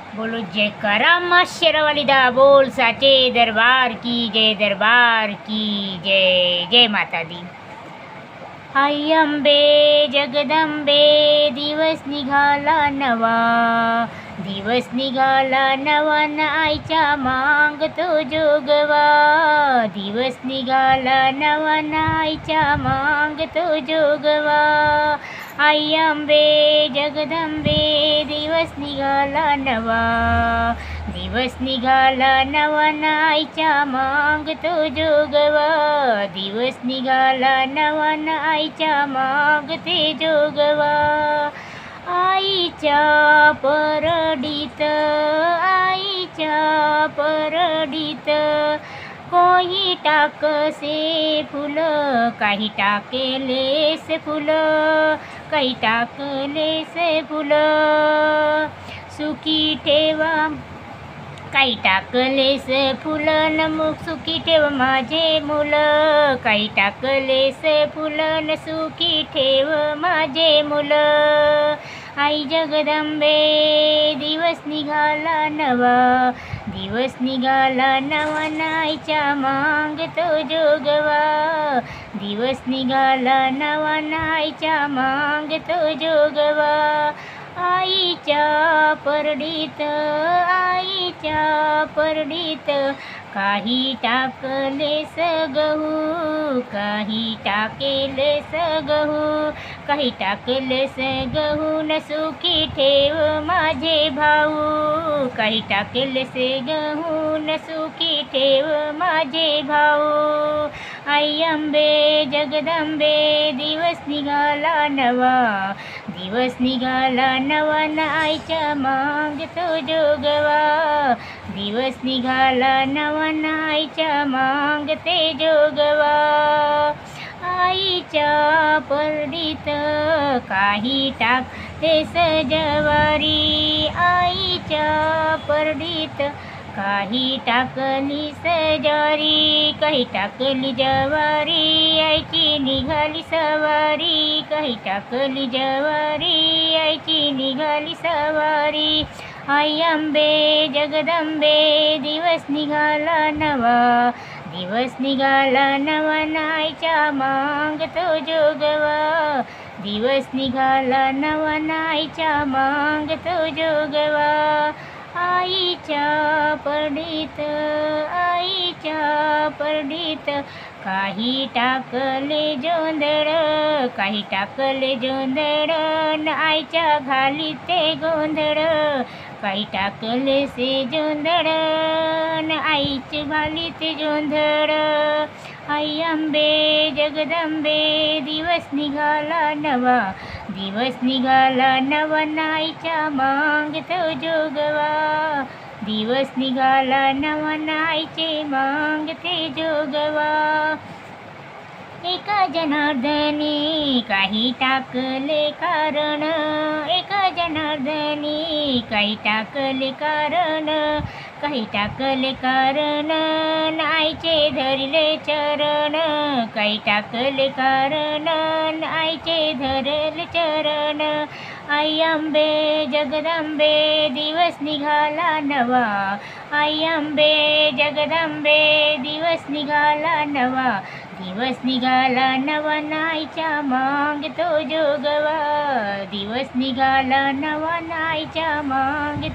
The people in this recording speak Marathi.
बोलो जयकारा माँ शेरावाली दा बोल साचे दरबार की जय, दरबार की जय। जय माता दी। आई अंबे जगदंबे दिवस निघाला नवा, दिवस निघाला नवा न आईच्या मागतो जोगवा, दिवस निघाला नवा न आईच्या मागतो जोगवा। आई अंबे जगदंबे दिवस निघाला नवा, दिवस निघाला नवा न आईच्या मागतो जोगवा, दिवस निघाला नवा न आईच्या मागते जोगवा। आईच्या परडीत, आईच्या परडीत कोणी टाकसे फुलं, काही टाकेलेसे फुलं, काही टाकलेसे फुलं। सुखी ठेवा काही टाकलेस फुलं न मुख सुखी ठेव माझे मुलं, काही टाकलेस फुलं न सुखी ठेव माझे मुलं। आई जगदंबे दिवस निघाला नवा, दिवस निघाला नवा न आईच्या मागतो जोगवा, दिवस निघाला नवा न आईच्या मागतो जोगवा। आईच्या परडीत, आईच्या परडीत काही टाकलेस गहू, काही टाकेलेस गहू, काही टाकलेस गहू न सुखी ठेव माझे भाऊ, काही टाकलेस गहू न सुखी ठेव माझे भाऊ। आई अंबे जगदंबे दिवस निघाला नवा, दिवस निघाला नवा न आईच्या मागतो जोगवा, दिवस निघाला नवा न आईच्या मागते जोगवा। आईच्या परडीत काही टाकलेस ज्वारी, आईच्या परडीत काही टाकलीस ज्वारी, काही टाकली ज्वारी आईची निघाली सवारी, काही टाकली ज्वारी आईची निघाली सवारी। आई अंबे जगदंबे दिवस निघाला नवा, दिवस निघाला नवा न आईच्या मागतो जोगवा, दिवस निघाला नवा न आईच्या मागतो जोगवा। आईच्या परडीत, आईच्या परडीत काही टाकले जोंधळ, काही टाकले जोंधळ न आईच्या घाली ते गोंधळ, काही टाकले से जोंधळ न आईची घाली ते जोंधळ। आई अंबे जगदंबे दिवस निघाला नवा, दिवस निघाला नवा न आईच्या मागतो जोगवा, दिवस निघाला नवा न आईचे मागते जोगवा। एका जनार्दनी काही टाकले कारण, एका जनार्दनी काही टाकले कारण, काही टाकले कारण न आईचे धरले चरण, काही टाकले कारण न आईचे धरले चरण। आई अंबे जगदंबे दिवस निघाला नवा, आई अंबे जगदंबे दिवस निघाला नवा, दिवस निघाला नवा न आईच्या मागतो जोगवा, दिवस निघाला नवा न आईच्या मागतो